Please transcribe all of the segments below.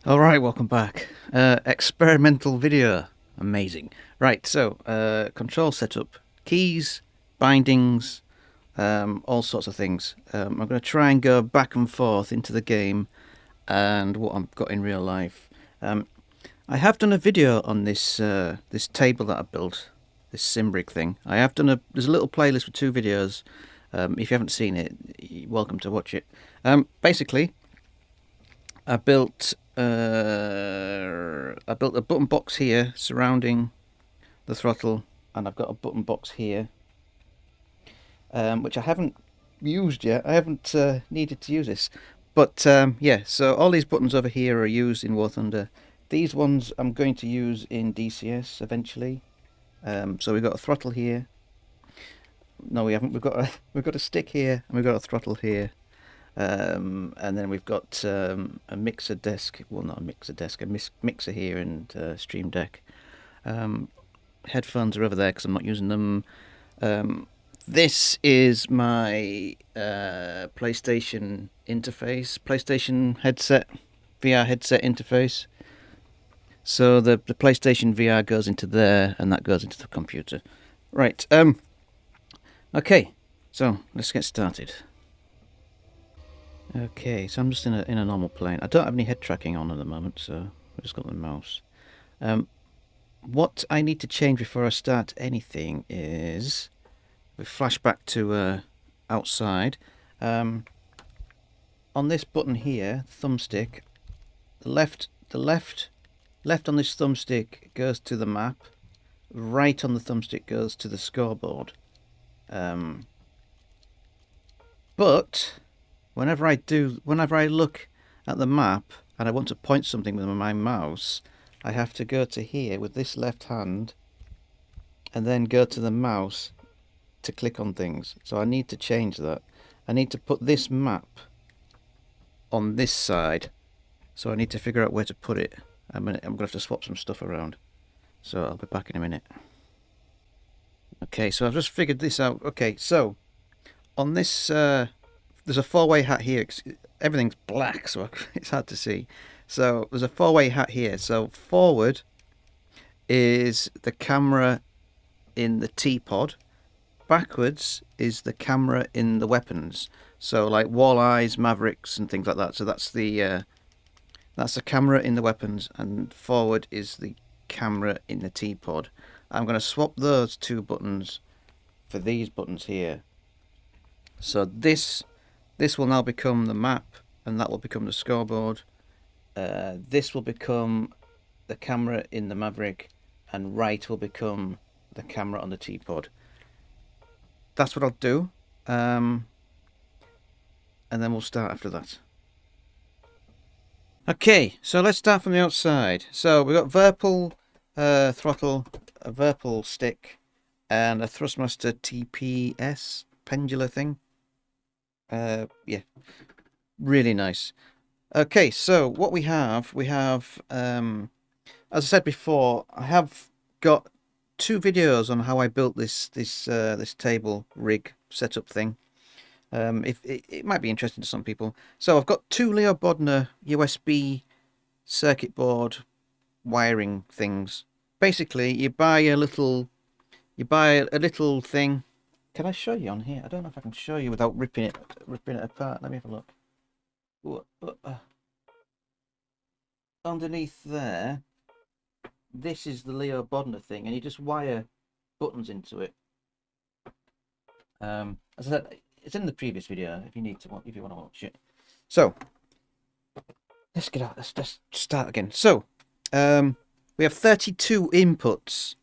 Alright, welcome back. Experimental video. Amazing. Right, so, control setup. Keys, bindings, all sorts of things. I'm going to try and go back and forth into the game and what I've got in real life. I have done a video on this this table that I built, this Simbrick thing. There's a little playlist with 2 videos. If you haven't seen it, you're welcome to watch it. Basically, I built a button box here surrounding the throttle, and I've got a button box here, which I haven't used yet. I haven't needed to use this, but yeah. So all these buttons over here are used in warthunder. These ones I'm going to use in DCS eventually. So we've got a throttle here. No, we haven't. We've got a stick here, and we've got a throttle here. And then we've got a mixer desk, well, not a mixer desk, a mixer here, and Sream Deck. Headphones are over there because I'm not using them. This is my PlayStation interface, PlayStation headset, VR headset interface. So the PlayStation VR goes into there, and that goes into the computer. Right, okay, so let's get started. Okay, so I'm just in a normal plane. I don't have any head tracking on at the moment, so I've just got the mouse. What I need to change before I start anything is we flash back to outside. On this button here, thumbstick, the left on this thumbstick goes to the map. Right on the thumbstick goes to the scoreboard. But whenever I look at the map and I want to point something with my mouse, I have to go to here with this left hand and then go to the mouse to click on things. So I need to change that. I need to put this map on this side. So I need to figure out where to put it. I'm going to have to swap some stuff around. So I'll be back in a minute. Okay, so I've just figured this out. Okay, so on this there's a 4-way hat here. Everything's black, so it's hard to see. So there's a 4-way hat here. So forward is the camera in the T-pod. Backwards is the camera in the weapons. So like walleyes, mavericks, and things like that. So that's the camera in the weapons, and forward is the camera in the T-pod. I'm going to swap those 2 buttons for these buttons here. So this will now become the map, and that will become the scoreboard. This will become the camera in the Maverick, and right will become the camera on the T-pod. That's what I'll do, and then we'll start after that. Okay, so let's start from the outside. So we've got Virpil throttle, a Virpil stick, and a Thrustmaster TPS Pendular thing. Yeah, really nice. Okay, so what we have, as I said before, I have got 2 videos on how I built this table rig setup thing. If it might be interesting to some people. So I've got 2 Leo Bodner USB circuit board wiring things. Basically, you buy a little thing. Can I show you on here? I don't know if I can show you without ripping it apart. Let me have a look. Underneath there, this is the Leo Bodner thing, and you just wire buttons into it. As I said, it's in the previous video if you want to watch it. So let's get out. Let's just start again. So we have 32 inputs.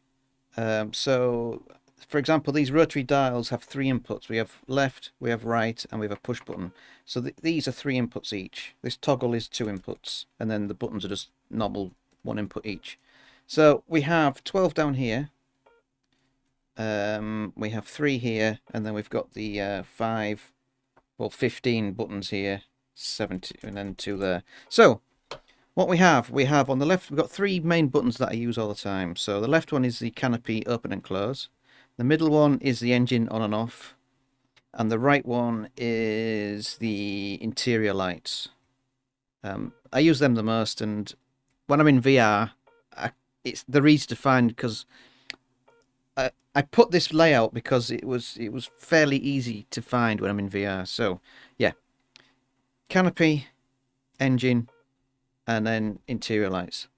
So for example, these rotary dials have 3 inputs. We have left, we have right, and we have a push button. So these are 3 inputs each. This toggle is 2 inputs, and then the buttons are just normal 1 input each. So we have 12 down here. We have 3 here, and then we've got the 15 buttons here, 70, and then 2 there. So what we have on the left, we've got 3 main buttons that I use all the time. So the left one is the canopy open and close. The middle one is the engine on and off, and the right one is the interior lights. I use them the most, and when I'm in VR, they're easy to find because I put this layout because it was fairly easy to find when I'm in VR. So yeah, canopy, engine, and then interior lights.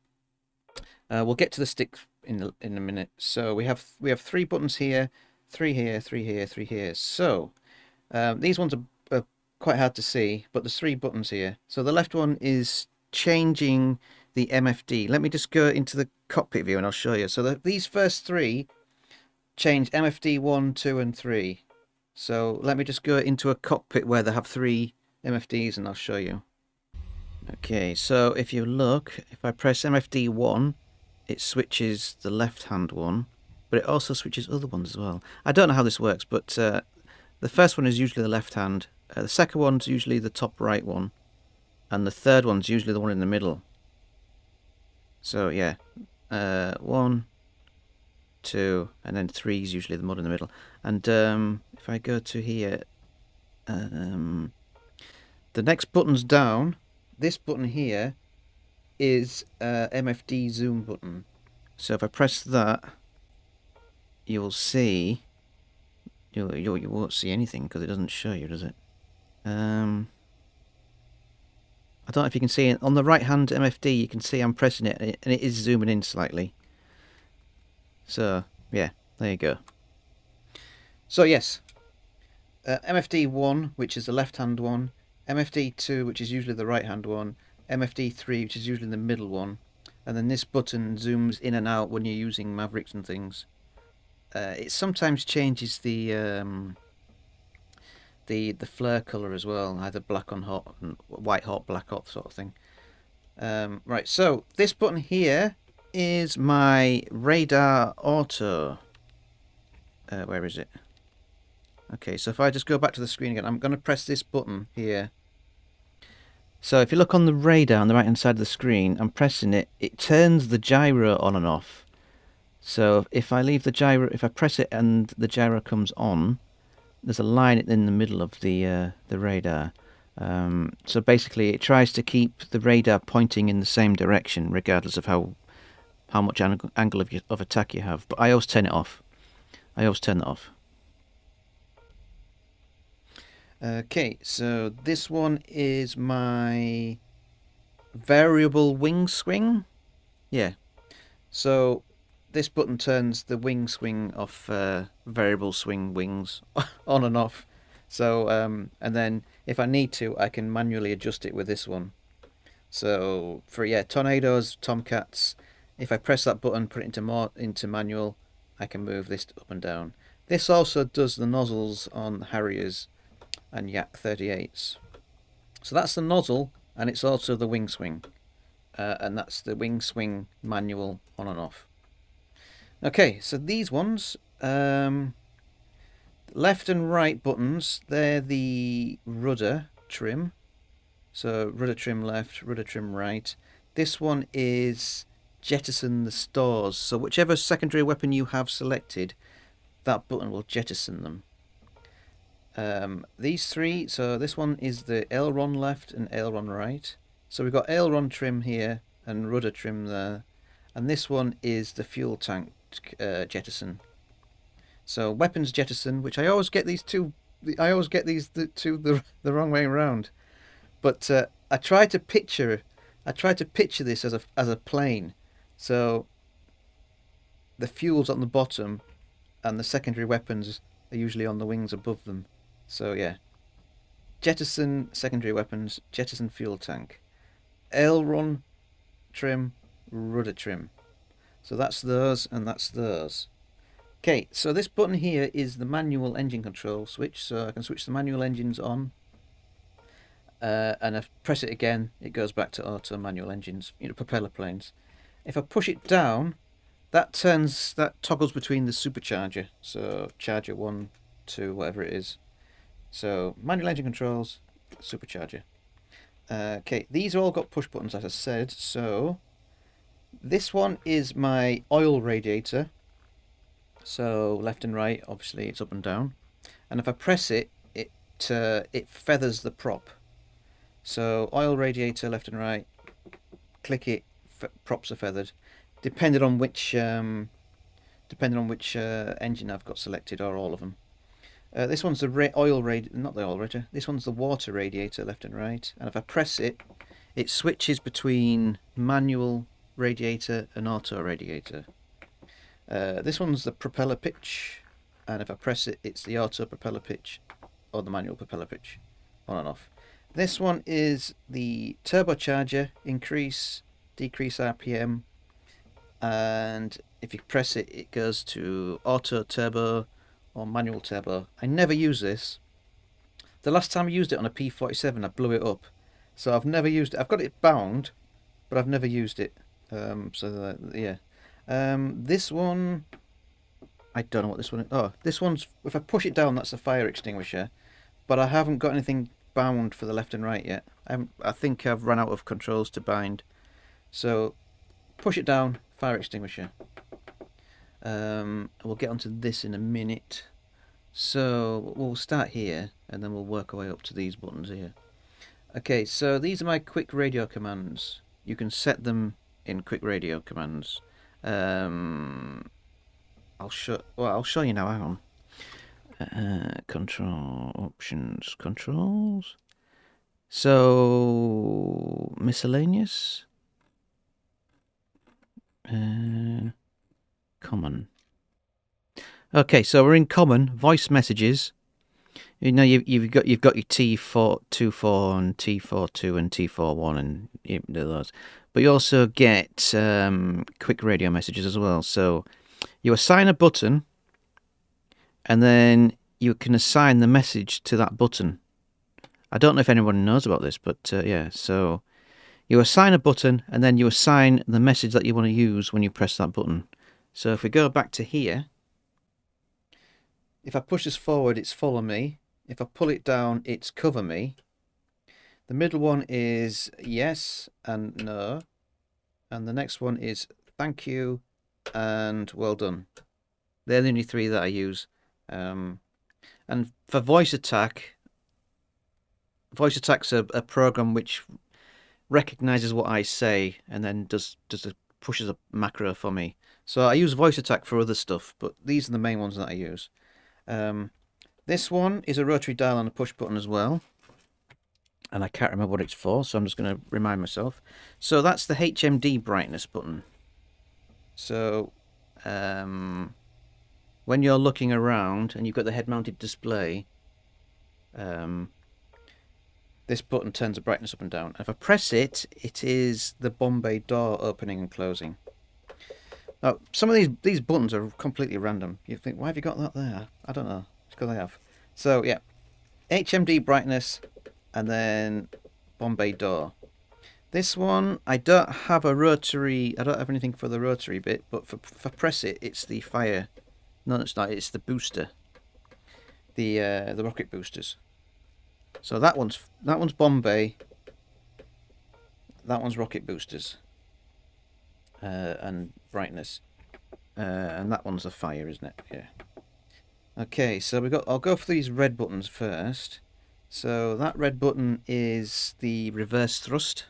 We'll get to the stick in a minute. So we have 3 buttons here, 3 here, 3 here, 3 here. So these ones are quite hard to see, but there's 3 buttons here. So the left one is changing the MFD. Let me just go into the cockpit view and I'll show you. So these first 3 change MFD 1, 2, and 3. So let me just go into a cockpit where they have 3 MFDs and I'll show you. Okay, so if you look, if I press MFD 1, it switches the left-hand one, but it also switches other ones as well. I don't know how this works, but the first one is usually the left hand, the second one's usually the top right one, and the third one's usually the one in the middle. So yeah, 1, 2, and then 3 is usually the one in the middle. And if I go to here, the next button's down. This button here is MFD zoom button. So if I press that, you'll see you won't see anything because it doesn't show you, does it? I don't know if you can see it on the right hand MFD. You can see I'm pressing it and it is zooming in slightly. So yeah, there you go. So yes, MFD 1, which is the left hand one, MFD 2, which is usually the right hand one, MFD 3, which is usually the middle one, and then this button zooms in and out when you're using Mavericks and things. It sometimes changes the flare color as well, either black on hot and white hot, black hot sort of thing. Right, so this button here is my radar auto. Where is it? Okay, so if I just go back to the screen again, I'm going to press this button here. So if you look on the radar on the right hand side of the screen, I'm pressing it, it turns the gyro on and off. So if I leave the gyro, if I press it and the gyro comes on, there's a line in the middle of the radar. So basically it tries to keep the radar pointing in the same direction regardless of how much angle of attack you have. But I always turn it off. I always turn it off. Okay, so this one is my variable wing swing. Yeah, so this button turns the wing swing of variable swing wings on and off. So and then if I need to, I can manually adjust it with this one. So for tornadoes, tomcats, if I press that button, put it into manual, I can move this up and down. This also does the nozzles on Harriers and Yak 38s. So that's the nozzle, and it's also the wing swing, and that's the wing swing manual on and off. Okay, so these ones, left and right buttons, they're the rudder trim. So rudder trim left, rudder trim right. This one is jettison the stores. So whichever secondary weapon you have selected, that button will jettison them. These 3, so this one is the aileron left and aileron right. So we've got aileron trim here and rudder trim there. And this one is the fuel tank jettison. So weapons jettison, which I always get these two. I always get these two the wrong way around. But I try to picture this as a plane. So the fuel's on the bottom, and the secondary weapons are usually on the wings above them. So yeah, jettison secondary weapons, jettison fuel tank, aileron trim, rudder trim. So that's those and that's those. Okay, so this button here is the manual engine control switch, so I can switch the manual engines on. And if I press it again, it goes back to auto manual engines, propeller planes. If I push it down, that toggles between the supercharger, so charger 1, 2, whatever it is. So manual engine controls, supercharger. Okay, these all got push buttons, as I said. So this one is my oil radiator. So left and right, obviously it's up and down. And if I press it, it feathers the prop. So oil radiator left and right, click it, props are feathered, depending on which engine I've got selected, or all of them. This one's the not the oil radiator. This one's the water radiator left and right, and if I press it, it switches between manual radiator and auto radiator. This one's the propeller pitch, and if I press it, it's the auto propeller pitch or the manual propeller pitch, on and off. This one is the turbocharger, increase, decrease RPM, and if you press it, it goes to auto turbo or manual turbo. I never use this. The last time I used it on a P47, I blew it up. So I've never used it. I've got it bound, but I've never used it. Yeah. This one, I don't know what this one is. Oh, this one's, if I push it down, that's a fire extinguisher. But I haven't got anything bound for the left and right yet. I think I've run out of controls to bind. So push it down, fire extinguisher. We'll get onto this in a minute. So we'll start here and then we'll work our way up to these buttons here. Okay, so these are my quick radio commands. You can set them in quick radio commands. I'll show you now. Hang on. Control options, controls. So miscellaneous. Common. Okay, so we're in common. Voice messages. You know, you've got your T424 and T42 and T41 and those, but you also get quick radio messages as well. So you assign a button, and then you can assign the message to that button. I don't know if anyone knows about this, but yeah. So you assign a button, and then you assign the message that you want to use when you press that button. So if we go back to here, if I push this forward, it's follow me. If I pull it down, it's cover me. The middle one is yes and no. And the next one is thank you and well done. They're the only three that I use. And for voice attack's a program which recognizes what I say and then pushes a macro for me. So I use voice attack for other stuff, but these are the main ones that I use. This one is a rotary dial and a push button as well, and I can't remember what it's for, so I'm just going to remind myself. So that's the HMD brightness button. So when you're looking around and you've got the head-mounted display, this button turns the brightness up and down. If I press it, it is the Bombay door opening and closing. Now, some of these buttons are completely random. You think, why have you got that there? I don't know. It's because I have. So, yeah. HMD brightness and then Bombay door. This one, I don't have a rotary. I don't have anything for the rotary bit, but for press it, it's the fire. No, it's not. It's the booster. The rocket boosters. So that one's Bombay. That one's rocket boosters. And brightness, and that one's the fire, isn't it? Yeah. Okay, so I'll go for these red buttons first. So that red button is the reverse thrust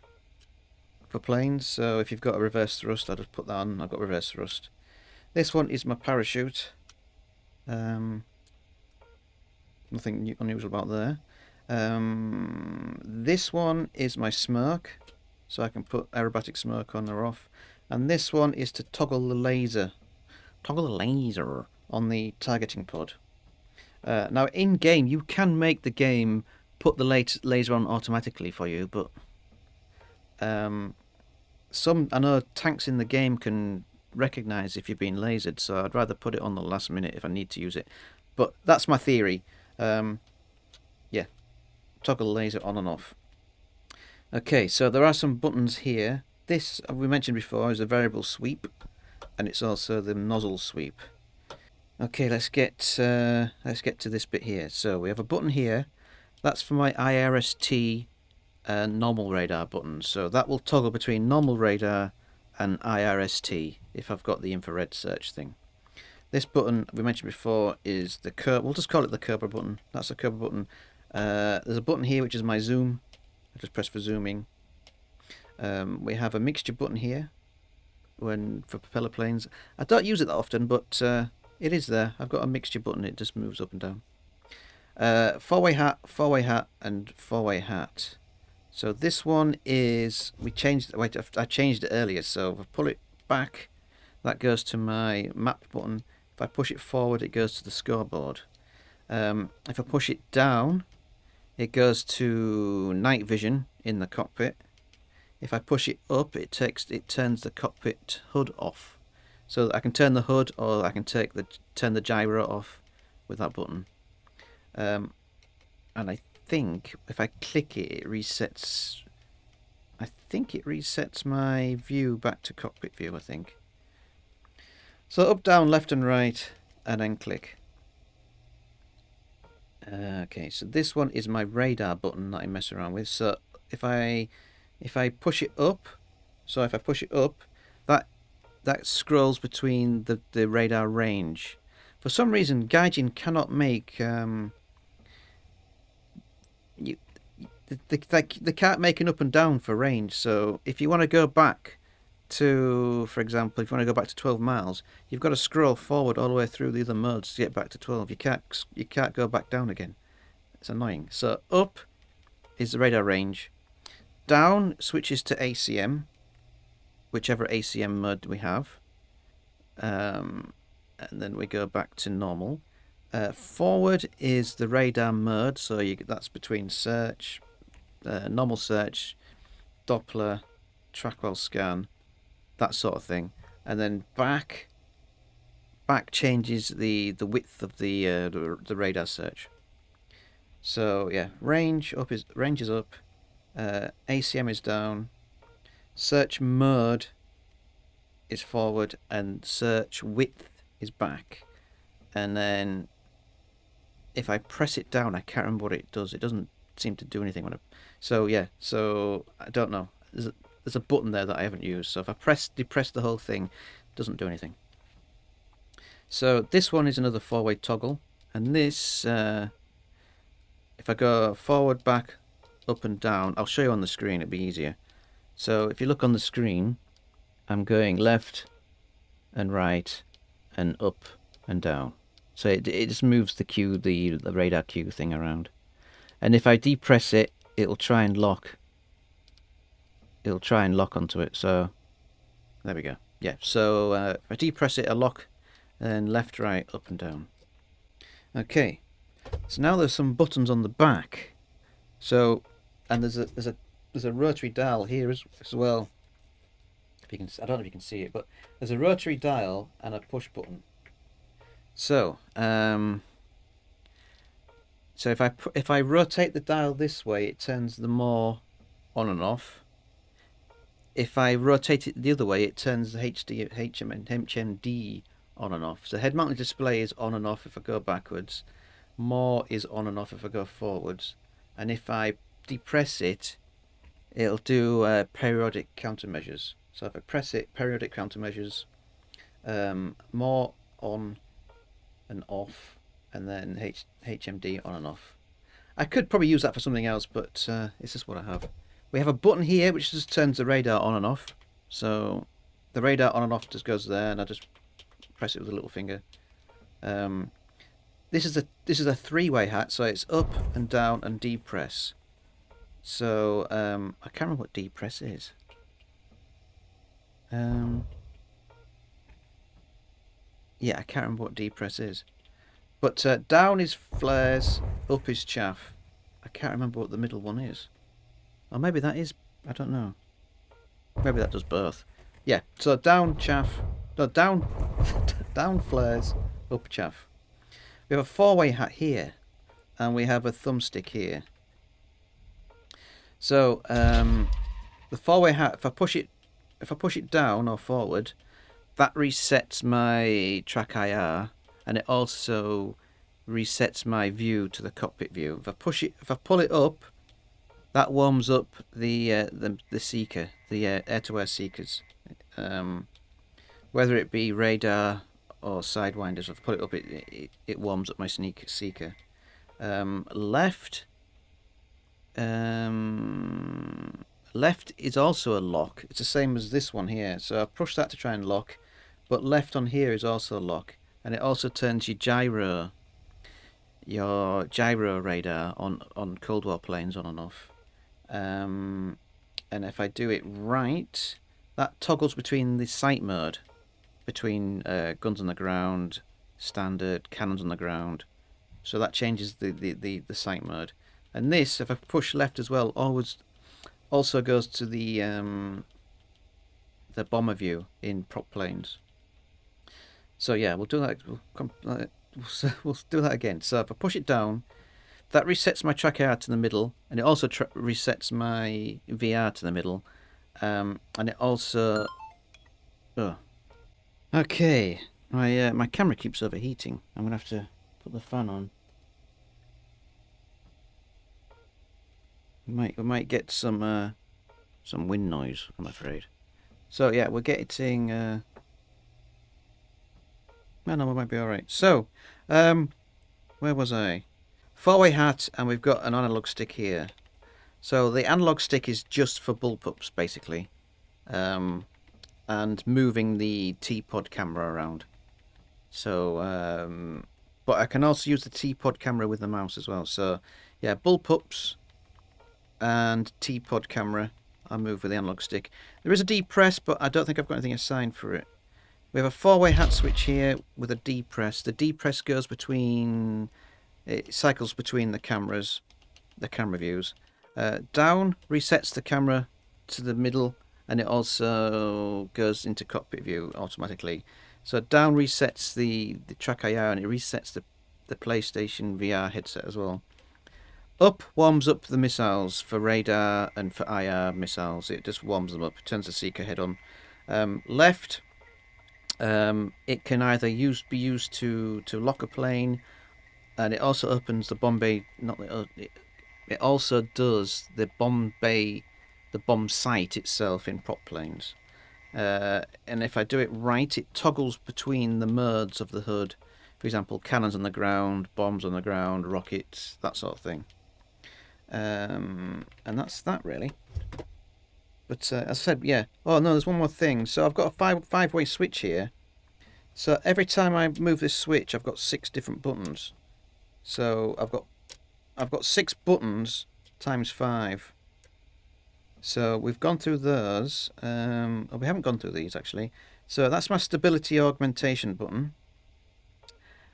for planes. So if you've got a reverse thrust, I'll just put that on. I've got reverse thrust. This one is my parachute. Nothing unusual about there. This one is my smoke, so I can put aerobatic smoke on or off. And this one is to toggle the laser. Toggle the laser on the targeting pod. Now in game you can make the game put the laser on automatically for you, but I know tanks in the game can recognize if you're being lasered, so I'd rather put it on the last minute if I need to use it. But that's my theory. Yeah, toggle laser on and off. Okay, so there are some buttons here. This, we mentioned before, is a variable sweep, and it's also the nozzle sweep. Okay, let's get to this bit here. So we have a button here. That's for my IRST normal radar button. So that will toggle between normal radar and IRST if I've got the infrared search thing. This button we mentioned before is the we'll just call it the Cobra button. That's a Cobra button. There's a button here which is my zoom. I just press for zooming. We have a mixture button here for propeller planes. I don't use it that often, but it is there. I've got a mixture button. It just moves up and down. Four-way hat, and four-way hat. So this one is, we changed, wait, I changed it earlier, so if I pull it back, that goes to my map button. If I push it forward, it goes to the scoreboard. If I push it down, it goes to night vision in the cockpit. If I push it up, it turns the cockpit HUD off. So I can turn the HUD, or I can turn the gyro off with that button. And I think if I click it, it resets. I think it resets my view back to cockpit view, I think. So up, down, left and right, and then click. Okay, so this one is my radar button that I mess around with. So if I push it up, that scrolls between the radar range. For some reason, Gaijin cannot make they can't make an up and down for range. So if you want to go back to, for example, if you want to go back to 12 miles, you've got to scroll forward all the way through the other modes to get back to 12. You can't go back down again. It's annoying. So up is the radar range. Down switches to ACM, whichever ACM mode we have, and then we go back to normal. Forward is the radar mode, so that's between search, normal search, Doppler, trackwell scan, that sort of thing. And then back changes the width of the radar search. So yeah, range is up, ACM is down, search mode is forward, and search width is back. And then if I press it down, I can't remember what it does. It doesn't seem to do anything when so yeah, so I don't know. There's a button there that I haven't used. So if I depress the whole thing, it doesn't do anything. So this one is another four-way toggle, and this if I go forward, back, up and down, I'll show you on the screen, it'll be easier. So if you look on the screen, I'm going left and right and up and down. So it just moves the radar cue thing around. And if I depress it, it'll try and lock onto it. So there we go. Yeah, so if I depress it, I lock, and left, right, up and down. Okay, so now there's some buttons on the back. So, and there's a rotary dial here as well. If you can, I don't know if you can see it, but there's a rotary dial and a push button. So, so if I rotate the dial this way, it turns the more on and off. If I rotate it the other way, it turns the HMD on and off. So head-mounted display is on and off if I go backwards. More is on and off if I go forwards. And if I depress it, it'll do periodic countermeasures. So if I press it, periodic countermeasures, more on and off, and then HMD on and off. I could probably use that for something else, but it's just what I have. We have a button here which just turns the radar on and off. So the radar on and off just goes there, and I just press it with a little finger. This is a three-way hat, so it's up and down and depress. So I can't remember what depress is. Yeah, I can't remember what depress is. But down is flares, up is chaff. I can't remember what the middle one is. Or maybe that is, I don't know. Maybe that does both. Yeah, so down chaff, no, down down flares, up chaff. We have a four-way hat here, and we have a thumbstick here. So the four-way hat, if I push it down or forward, that resets my TrackIR, and it also resets my view to the cockpit view. If I pull it up, that warms up the seeker, the air-to-air seekers, whether it be radar or sidewinders. If I pull it up, it warms up my seeker. Left Left is also a lock. It's the same as this one here. So I push that to try and lock, but left on here is also a lock, and it also turns your gyro radar on Cold War planes on and off. And if I do it right, that toggles between the sight mode, between guns on the ground, standard, cannons on the ground. So that changes the sight mode. And this, if I push left as well, also goes to the bomber view in prop planes. So yeah, we'll do that. We'll do that again. So if I push it down, that resets my TrackIR to the middle, and it also resets my VR to the middle, and it also. Oh. Okay, my camera keeps overheating. I'm gonna have to put the fan on. We might get some wind noise, I'm afraid. So yeah, we're getting. No, we might be all right. So, where was I? 4-way hat, and we've got an analog stick here. So the analog stick is just for bullpups, basically, and moving the T-pod camera around. So, but I can also use the T-pod camera with the mouse as well. So, yeah, bullpups and T-pod camera. I move with the analog stick. There is a D press, but I don't think I've got anything assigned for it. We have a 4-way hat switch here with a D press. The D press goes between. It cycles between the cameras, the camera views. Down resets the camera to the middle, and it also goes into cockpit view automatically. So down resets the TrackIR, and it resets the PlayStation VR headset as well. Up warms up the missiles for radar and for IR missiles. It just warms them up, turns the seeker head on. Left, it can either be used to lock a plane, and it also opens the bomb bay. It also does the bomb bay, the bomb sight itself in prop planes. And if I do it right, it toggles between the modes of the hood. For example, cannons on the ground, bombs on the ground, rockets, that sort of thing. And that's that really. But as I said, yeah. Oh no, there's one more thing. So I've got a five-way switch here. So every time I move this switch, I've got 6 different buttons. So I've got 6 buttons times 5. So we've gone through those. Oh, we haven't gone through these actually. So that's my stability augmentation button.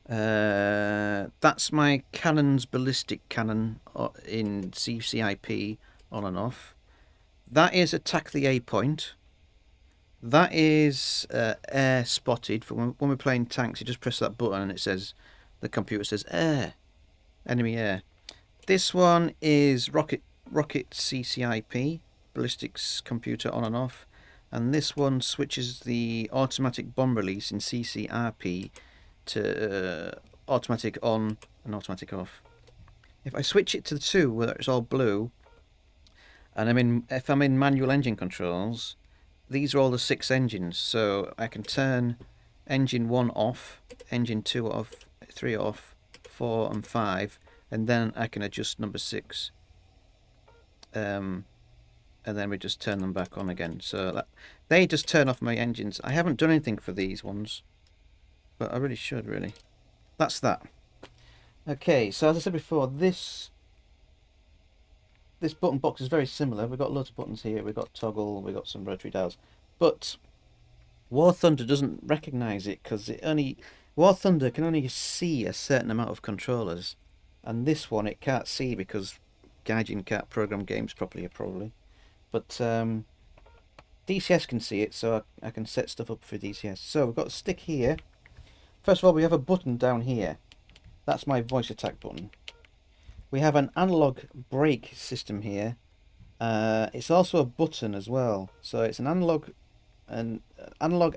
That's my cannon's ballistic cannon in CCIP on and off. That is attack the A point. That is air spotted. For when we're playing tanks, you just press that button and it says, the computer says air, enemy air. This one is rocket CCIP, ballistics computer on and off, and this one switches the automatic bomb release in CCRP to automatic on and automatic off. If I switch it to the 2 where it's all blue, and if I'm in manual engine controls, these are all the 6 engines, so I can turn engine 1 off, engine 2 off, 3 off, 4 and 5, and then I can adjust number 6. And then we just turn them back on again. So they just turn off my engines. I haven't done anything for these ones, but I really should, really. That's that. Okay, so as I said before, this button box is very similar. We've got loads of buttons here. We've got toggle, we've got some rotary dials. But warthunder doesn't recognize it because warthunder can only see a certain amount of controllers. And this one it can't see because Gaijin can't program games properly, probably. But DCS can see it, so I can set stuff up for DCS. So we've got a stick here. First of all, we have a button down here. That's my voice attack button. We have an analog brake system here. It's also a button as well. So it's an analog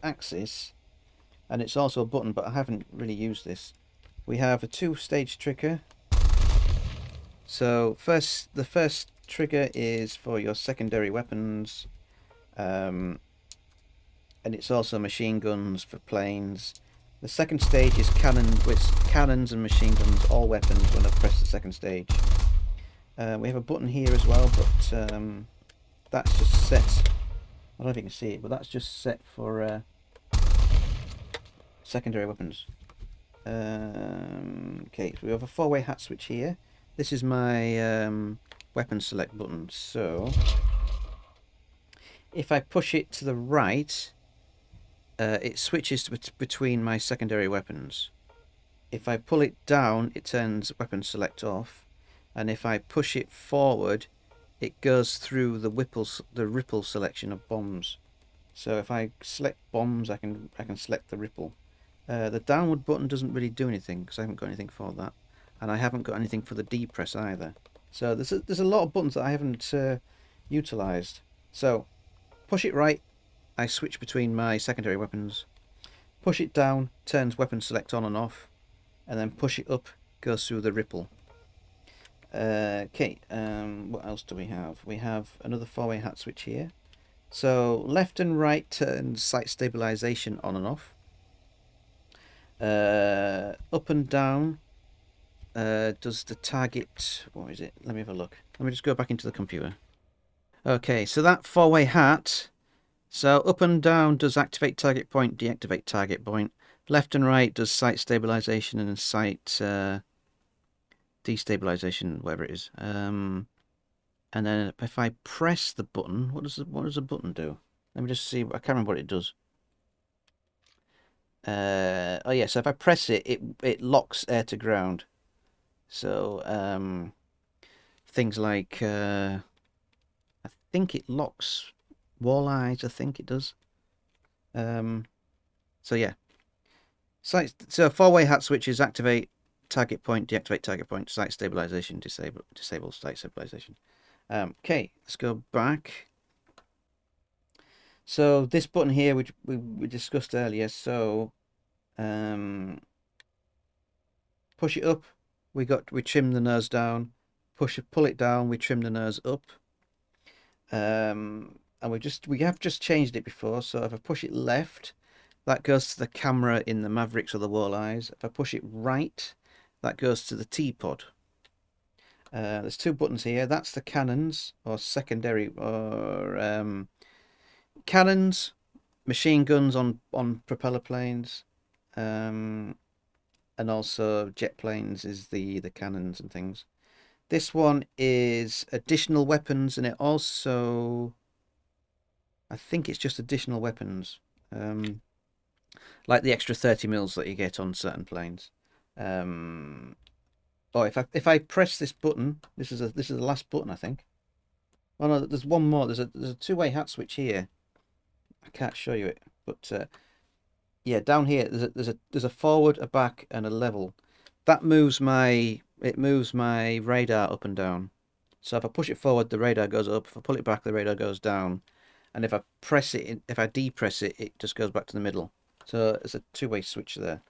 axis, and it's also a button, but I haven't really used this. We have a 2-stage trigger. So the first trigger is for your secondary weapons, and it's also machine guns for planes. The second stage is cannons and machine guns, all weapons when I press the second stage. We have a button here as well, but that's just set. I don't know if you can see it, but that's just set for secondary weapons. Okay, so we have a 4-way hat switch here. This is my weapon select button. So if I push it to the right, it switches between my secondary weapons. If I pull it down, it turns weapon select off, and if I push it forward, it goes through the ripple selection of bombs. So if I select bombs, I can select the ripple. The downward button doesn't really do anything because I haven't got anything for that, and I haven't got anything for the D press either. So there's a lot of buttons that I haven't utilized. So push it right, I switch between my secondary weapons. Push it down, turns weapon select on and off, and then push it up, goes through the ripple. Okay, what else do we have? We have another 4-way hat switch here. So left and right turns sight stabilization on and off. Up and down does the target. What is it? Let me have a look. Let me just go back into the computer. Okay, so that 4-way hat. So up and down does activate target point, deactivate target point. Left and right does sight stabilization and sight destabilization, whatever it is. And then if I press the button, what does the button do? Let me just see. I can't remember what it does. Oh yeah, so if I press it, it locks air to ground. So things like I think it locks walleyes. I think it does. So yeah. So 4-way hat switches activate target point, deactivate target point, sight stabilization, disable sight stabilization. Okay, let's go back. So this button here, which we discussed earlier, so push it up, we trim the nose down. Pull it down, we trim the nose up. And we have just changed it before. So if I push it left, that goes to the camera in the Mavericks or the walleyes. If I push it right, that goes to the T-pod. There's 2 buttons here. That's the cannons, or secondary, or cannons, machine guns on propeller planes, and also jet planes is the cannons and things. This one is additional weapons, and it also, I think it's just additional weapons, like the extra 30 mils that you get on certain planes. Oh, if I press this button, this is the last button, I think. Oh no, there's one more. There's a 2-way hat switch here. I can't show you it, but yeah, down here there's a forward, a back, and a level. That moves my radar up and down. So if I push it forward, the radar goes up. If I pull it back, the radar goes down. And if I press it, if I depress it, it just goes back to the middle. So it's a 2-way switch there.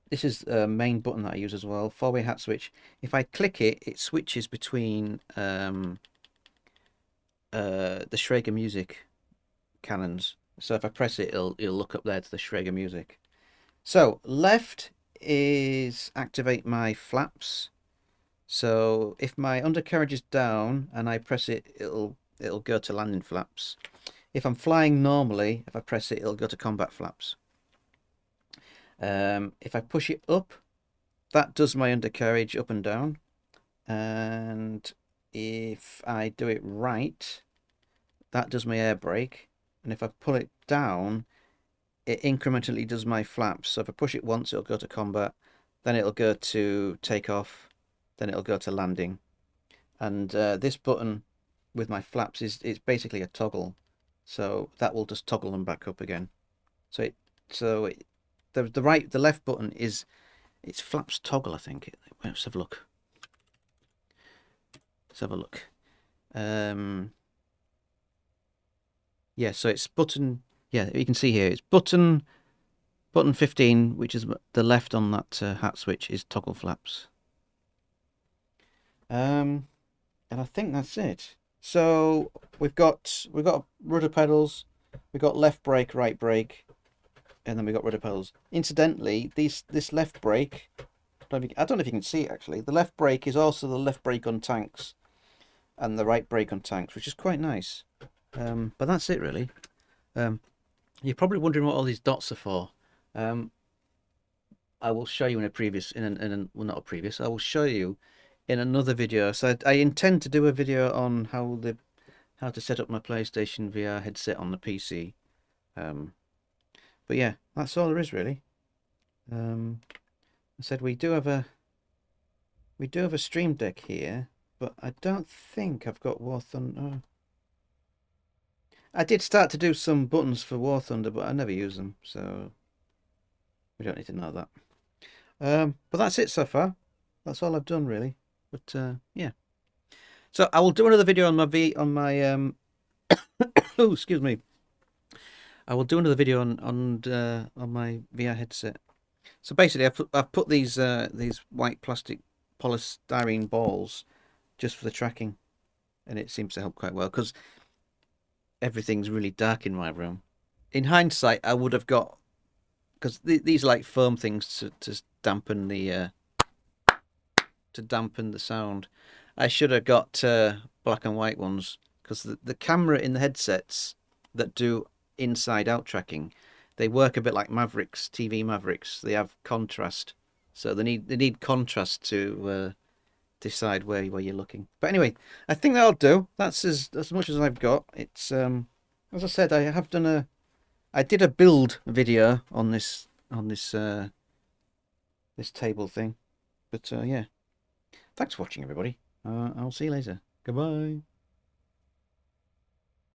This is a main button that I use as well. 4-way hat switch. If I click it, it switches between the Schrager music cannons. So if I press it, it'll look up there to the Schrager music. So left is activate my flaps. So if my undercarriage is down and I press it, it'll go to landing flaps. If I'm flying normally, if I press it, it'll go to combat flaps. If I push it up, that does my undercarriage up and down. And if I do it right, that does my air brake. And if I pull it down, it incrementally does my flaps. So if I push it once, it'll go to combat, then it'll go to takeoff, then it'll go to landing. And this button with my flaps is basically a toggle, so that will just toggle them back up again. The left button it's flaps toggle, I think. Let's have a look. Yeah, so it's button. Yeah, you can see here it's button 15, which is the left on that hat switch, is toggle flaps. And I think that's it. So we've got rudder pedals, we've got left brake, right brake, and then we've got rudder pedals. Incidentally, this left brake I don't know if you can see it actually. The left brake is also the left brake on tanks, and the right brake on tanks, which is quite nice. But that's it really. You're probably wondering what all these dots are for. I will show you in a previous, well, not a previous. I will show you in another video. So I intend to do a video on how to set up my PlayStation VR headset on the PC. But yeah, that's all there is really. I said we do have a Stream Deck here, but I don't think I've got warthunder. I did start to do some buttons for warthunder, but I never use them, so we don't need to know that. But that's it so far. That's all I've done really. But yeah. So I will do another video on my oh, excuse me. I will do another video on my VR headset. So basically, I've put these white plastic polystyrene balls just for the tracking, and it seems to help quite well because everything's really dark in my room. In hindsight, I would have got, because these are like foam things to dampen the sound. I should have got black and white ones, because the camera in the headsets that do inside out tracking, they work a bit like Mavericks, TV Mavericks. They have contrast, so they need contrast to decide where you're looking. But anyway, I think that'll do. That's as much as I've got. It's as I said, I did a build video on this this table thing. But yeah, thanks for watching everybody. I'll see you later. Goodbye.